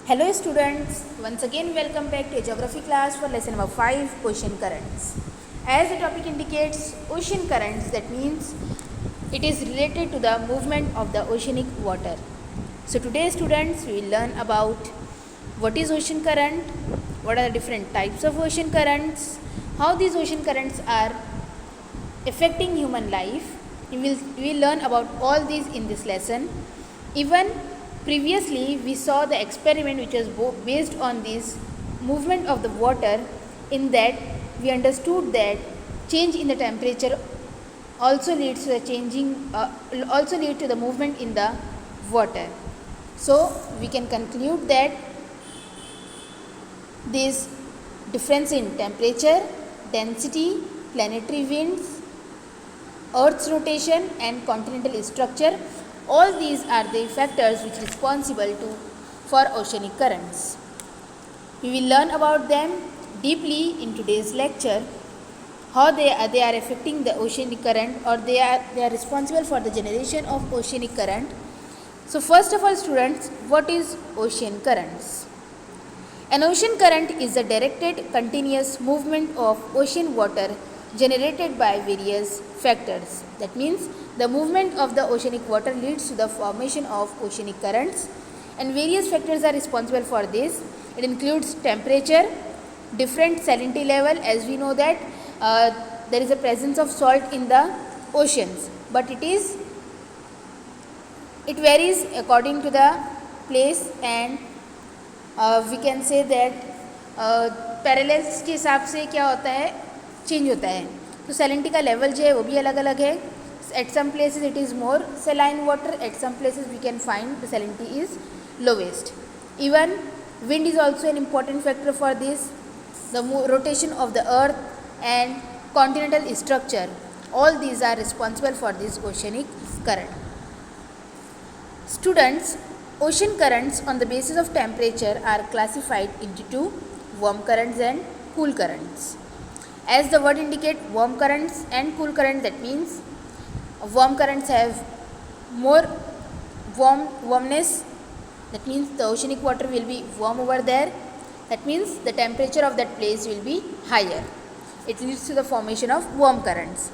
Hello students, once again welcome back to a geography class for lesson number 5, ocean currents. As the topic indicates, ocean currents, that means it is related to the movement of the oceanic water. So today students, we will learn about what is ocean current, what are the different types of ocean currents, how these ocean currents are affecting human life. We will learn about all these in this lesson. Even previously we saw the experiment which was based on this movement of the water. In that we understood that change in the temperature also leads to the movement in the water. So we can conclude that this difference in temperature, density, planetary winds, Earth's rotation and continental structure, all these are the factors which are responsible for oceanic currents. We will learn about them deeply in today's lecture, how they are affecting the oceanic current, or they are responsible for the generation of oceanic current. So first of all students, what is ocean currents? An ocean current is a directed continuous movement of ocean water generated by various factors. That means the movement of the oceanic water leads to the formation of oceanic currents, and various factors are responsible for this. It includes temperature, different salinity level, as we know that there is a presence of salt in the oceans, but it varies according to the place, and we can say that parallels के हिसाब से क्या होता है, change होता है. तो salinity का लेवल जो है वो भी अलग अलग है. At some places it is more saline water, at some places we can find the salinity is lowest. Even wind is also an important factor for this, the rotation of the earth and continental structure, all these are responsible for this oceanic current. Students, ocean currents on the basis of temperature are classified into two, warm currents and cool currents. As the word indicate, warm currents and cool currents, that means warm currents have more warmness. That means the oceanic water will be warm over there. That means the temperature of that place will be higher. It leads to the formation of warm currents.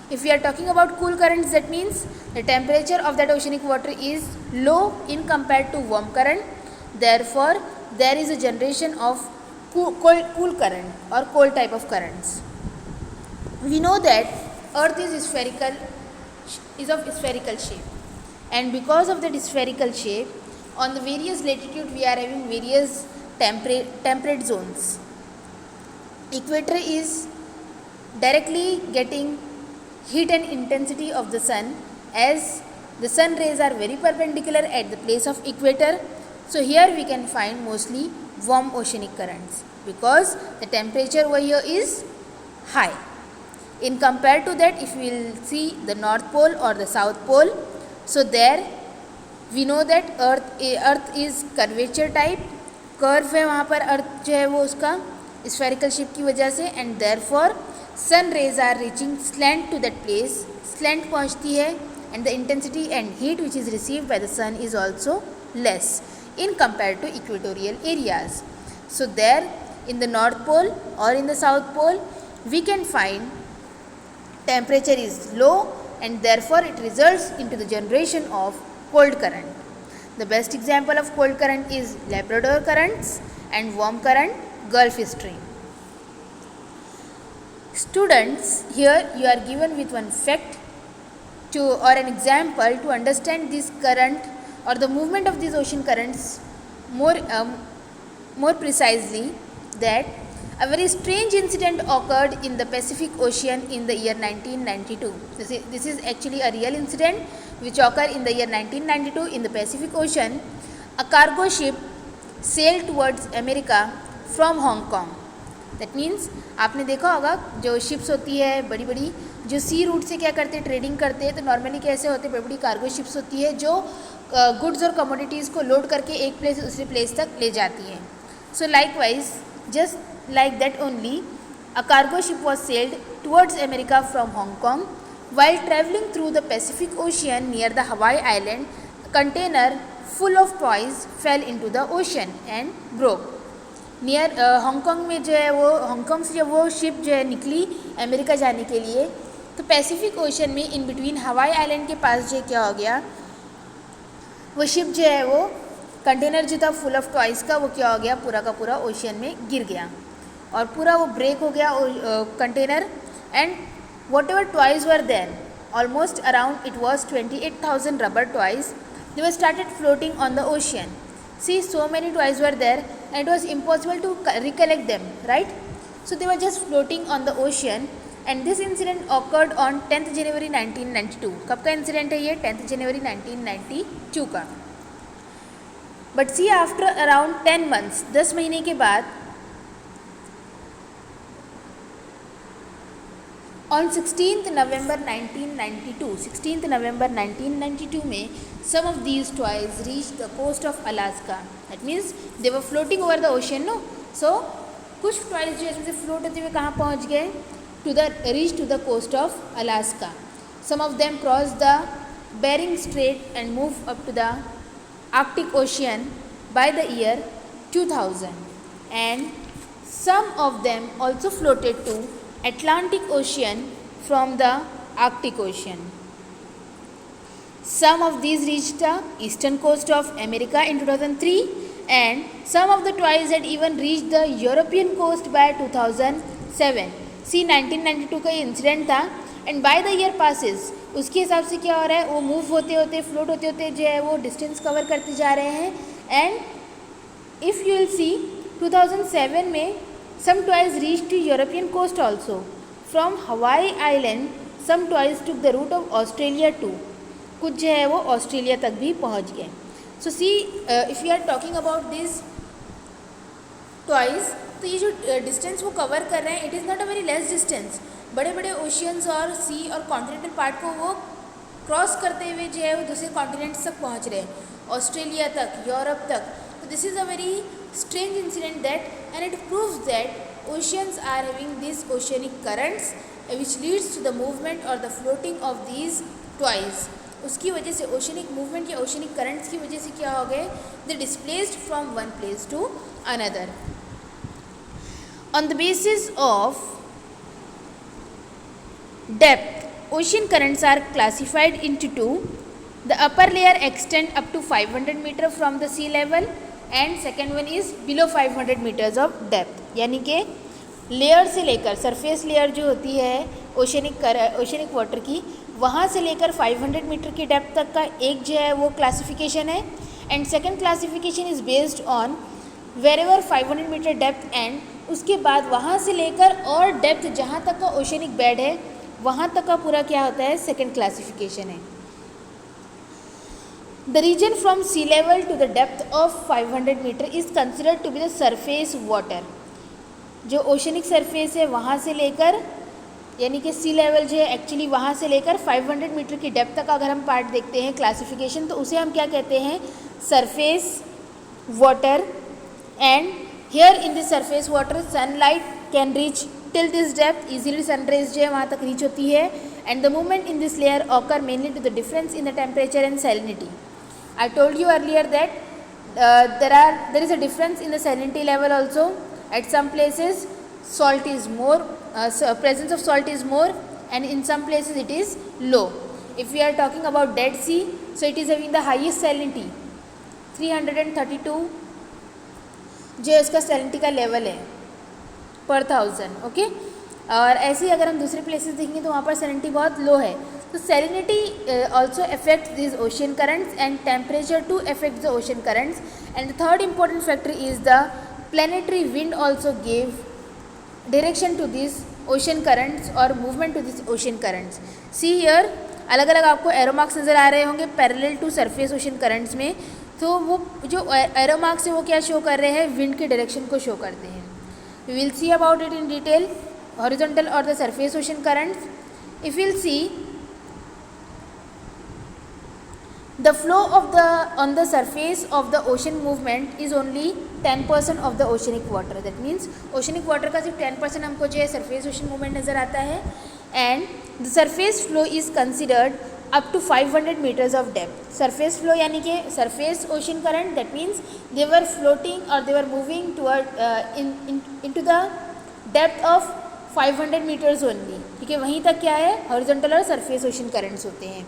If we are talking about cool currents, that means the temperature of that oceanic water is low in compared to warm current. Therefore, there is a generation of cool current or cold type of currents. We know that Earth is of spherical shape, and because of that spherical shape, on the various latitude we are having various temperate zones. Equator is directly getting heat and intensity of the sun, as the sun rays are very perpendicular at the place of equator. So here we can find mostly warm oceanic currents because the temperature over here is high. In compared to that, if we will see the North Pole or the South Pole, so there we know that earth is curvature type, curve है वहाँ पर अर्थ जो है वो उसका spherical shape की वजह से, and therefore sun rays are reaching slant to that place, slant पहुँचती है, and the intensity and heat which is received by the sun is also less in compared to equatorial areas. So there in the North Pole or in the South Pole we can find temperature is low, and therefore it results into the generation of cold current. The best example of cold current is Labrador currents and warm current Gulf Stream. Students, here you are given with one fact or an example to understand this current or the movement of these ocean currents more precisely, that a very strange incident occurred in the Pacific Ocean in the year 1992. This is actually a real incident which occurred in the year 1992 in the Pacific Ocean. A cargo ship sailed towards America from Hong Kong. That means आपने देखा होगा जो ships होती है बड़ी बड़ी, जो सी root से क्या करते हैं, ट्रेडिंग करते हैं, तो नॉर्मली कैसे होते हैं, बड़ी बड़ी कार्गो शिप्स होती है जो गुड्स और कमोडिटीज़ को लोड करके एक प्लेस से दूसरे प्लेस तक ले जाती हैं. सो likewise, just like that only, a cargo ship was sailed towards America from Hong Kong. While traveling through the Pacific Ocean near the Hawaii Island, a container full of toys fell into the ocean and broke. Near Hong Kong में जो है वो Hong Kong से जब वो ship जो है निकली अमेरिका जाने के लिए, तो पैसिफिक ओशन में इन बिटवीन हवाई आइलैंड के पास जो क्या हो गया, वो शिप जो है वो कंटेनर जो था फुल ऑफ टॉयज़ का, वो क्या हो गया, पूरा का पूरा ओशन में गिर गया और पूरा वो ब्रेक हो गया container. And whatever toys were there, almost around it was 28,000 rubber toys, they were started floating on the ocean. See, so many toys were there and it was impossible to recollect them, right? So they were just floating on the ocean. And this incident occurred on 10th January 1992. कब का incident है ये? 10th January 1992 का. But see, after around 10 months, 10 महीने के बाद, on 16th November 1992, 16th November 1992 में some of these toys reached the coast of Alaska. That means they were floating over the ocean, no? So कुछ toys जो इसमें से float होते हुए कहाँ पहुँच गए? Reached to the coast of Alaska. Some of them crossed the Bering Strait and moved up to the Arctic Ocean by the year 2000. And some of them also floated to Atlantic Ocean from the Arctic Ocean. Some of these reached the eastern coast of America in 2003, and some of the toys had even reached the European coast by 2007. See, 1992 का ये incident था. And by the year passes, उसके हिसाब से क्या हो रहा है, वो मूव होते होते, फ्लोट होते होते जो है वो डिस्टेंस कवर करते जा रहे हैं. And if you will see 2007 में some toys reached to European coast also. From Hawaii Island, some toys took the route of Australia too. कुछ जो है वो ऑस्ट्रेलिया तक भी पहुंच गए. So see, if we are talking about these toys, तो ये जो डिस्टेंस वो कवर कर रहे हैं, it is not a very less distance. बड़े बड़े ओशियंस और सी और कॉन्टिनेंटल पार्ट को वो क्रॉस करते हुए जो है वो दूसरे कॉन्टिनेंट्स तक पहुंच रहे हैं, ऑस्ट्रेलिया तक, यूरोप तक. तो this is a very strange incident that, and it proves that oceans are having these oceanic currents which leads to the movement or the floating of these toys. उसकी वजह से oceanic movement या oceanic currents की वजह से क्या हो गए, they displaced from one place to another. On the basis of depth, ocean currents are classified into two. The upper layer extend up to 500 meter from the sea level and second one is below 500 meters of depth. यानी कि layer से लेकर, surface layer जो होती है oceanic water की, वहाँ से लेकर 500 मीटर की डेप्थ तक का एक जो है वो क्लासिफिकेशन है. And second classification is based on wherever 500 meter depth and, उसके बाद वहाँ से लेकर और डेप्थ जहाँ तक का ओशनिक बेड है वहाँ तक का पूरा क्या होता है, सेकेंड क्लासिफिकेशन है. The region from sea level to the depth of 500 meter is considered to be the surface water. जो ओशनिक सरफेस है वहाँ से लेकर, यानी कि सी लेवल जो है एक्चुअली वहाँ से लेकर 500 मीटर की डेप्थ तक अगर हम पार्ट देखते हैं क्लासिफिकेशन, तो उसे हम क्या कहते हैं, surface water. And here in this surface water sunlight can reach till this depth, easily sunrays जो है वहाँ तक रीच होती है. And the movement in this layer occur mainly to the difference in the temperature and salinity. I told you earlier that there is a difference in the salinity level also. At some places salt is more, presence of salt is more, and in some places it is low. If we are talking about Dead Sea, so it is having the highest salinity, 332 जो इसका salinity का level है per 1000. Okay, और ऐसे ही अगर हम दूसरे places देखेंगे तो वहाँ पर salinity बहुत लो है. So salinity also affects these ocean currents, and temperature too affects the ocean currents. And the third important factor is the planetary wind also gave direction to these ocean currents or movement to these ocean currents. See here, अलग अलग आपको arrow marks नज़र आ रहे होंगे parallel to surface ocean currents में. तो वो जो एरो मार्क्स है वो क्या शो कर रहे हैं, विंड के डायरेक्शन को शो करते हैं. We will see about it in detail, horizontal और the surface ocean currents. If will see the flow of the on the surface of the ocean movement is only 10% of the oceanic water. That means oceanic water का सिर्फ 10% हमको जो है surface ocean movement नज़र आता है. And the surface flow is considered up to 500 meters of depth. Surface flow यानी कि surface ocean current, that means they were floating or they were moving toward into the depth of 500 meters only. ठीक है, वहीं तक क्या है, horizontal और surface ocean currents होते हैं.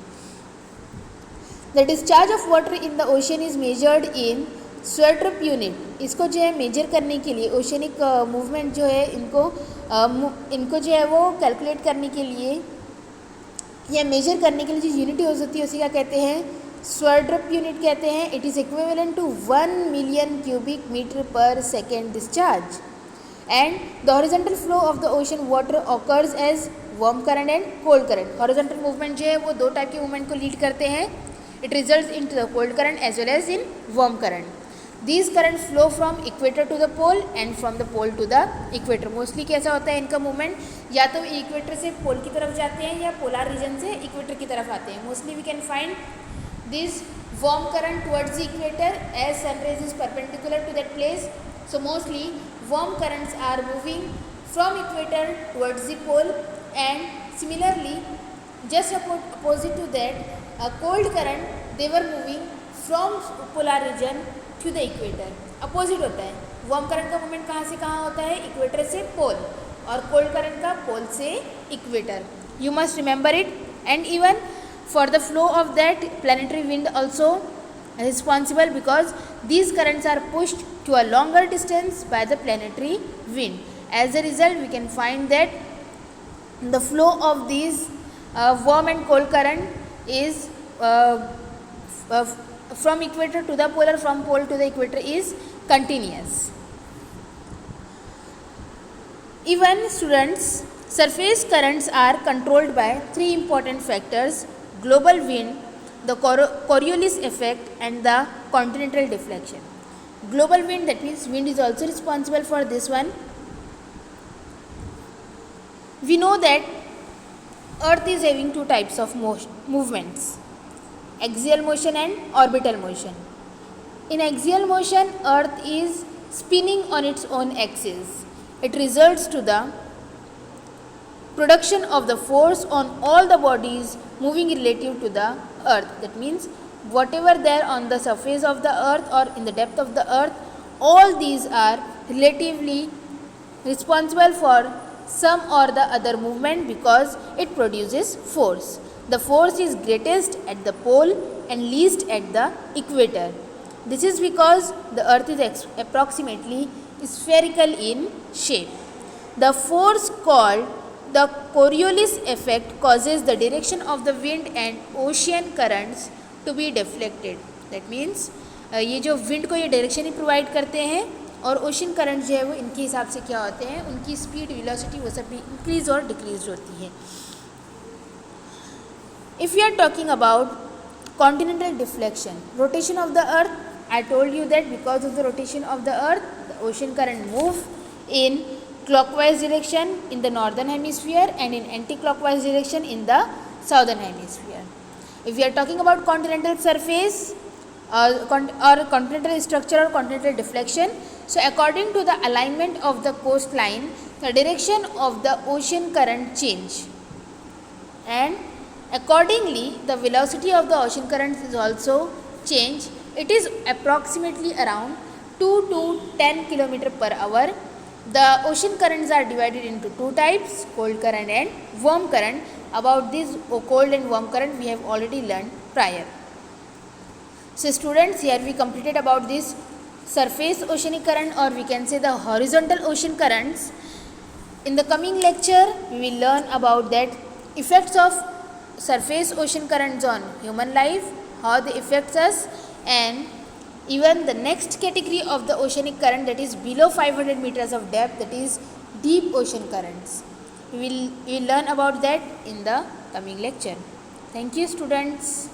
The discharge of water in the ocean is measured in Swerdrup unit. इसको जो है मेजर करने के लिए ओशनिक मूवमेंट जो है इनको जो है वो कैलकुलेट करने के लिए या मेजर करने के लिए जो यूनिट यूज़ होती है उसी क्या कहते हैं, स्वर्ड्रप यूनिट कहते हैं. It is equivalent to 1 million cubic metre per second discharge. And the horizontal flow of the ocean water occurs as warm current and cold current. Horizontal movement जो है वो दो टाइप के मूवमेंट को लीड करते हैं. It results in to the cold current as well as in warm current. These currents flow from equator to the pole and from the pole to the equator. Mostly कैसा होता है इनका movement, या तो equator से पोल की तरफ जाते हैं या पोलर रीजन से इक्वेटर की तरफ आते हैं. Mostly we can find this warm current towards the equator as sunrise is perpendicular to that place. So mostly warm currents are moving from equator towards the pole and similarly just opposite to that cold current they were moving from polar region to the equator. Opposite होता है. Warm current का movement कहाँ से कहाँ होता है, equator से पोल, और कोल्ड करंट का पोल से equator. You must remember it. And even for the flow of that planetary wind also responsible because these currents are pushed to a longer distance by the planetary wind. As a result we can find that the flow of these warm and cold current is from equator to the pole or from pole to the equator is continuous. Even students, surface currents are controlled by three important factors: global wind, the Coriolis effect and the continental deflection. Global wind, that means wind is also responsible for this one. We know that Earth is having two types of movements: axial motion and orbital motion. In axial motion, Earth is spinning on its own axis. It results to the production of the force on all the bodies moving relative to the Earth. That means whatever there on the surface of the Earth or in the depth of the Earth, all these are relatively responsible for some or the other movement because it produces force. The force is greatest at the pole and least at the equator. This is because the Earth is approximately spherical in shape. The force called the Coriolis effect causes the direction of the wind and ocean currents to be deflected. That means ये जो wind को ये direction ही provide करते हैं और ocean current जो है वो इनके हिसाब से क्या होते हैं, उनकी स्पीड, वेलोसिटी वो सब भी इंक्रीज और डिक्रीज होती है. If you are talking about continental deflection, rotation of the earth, I told you that because of the rotation of the earth the ocean current move in clockwise direction in the northern hemisphere and in anti-clockwise direction in the southern hemisphere. If we are talking about continental surface or continental structure or continental deflection, so according to the alignment of the coastline, the direction of the ocean current change, and accordingly the velocity of the ocean current is also change. It is approximately around 2 to 10 km per hour. The ocean currents are divided into two types, cold current and warm current. About this cold and warm current we have already learned prior. So students, here we completed about this surface oceanic current, or we can say the horizontal ocean currents. In the coming lecture we will learn about that effects of surface ocean currents on human life, how they affects us, and even the next category of the oceanic current, that is below 500 meters of depth, that is deep ocean currents. We will learn about that in the coming lecture. Thank you students.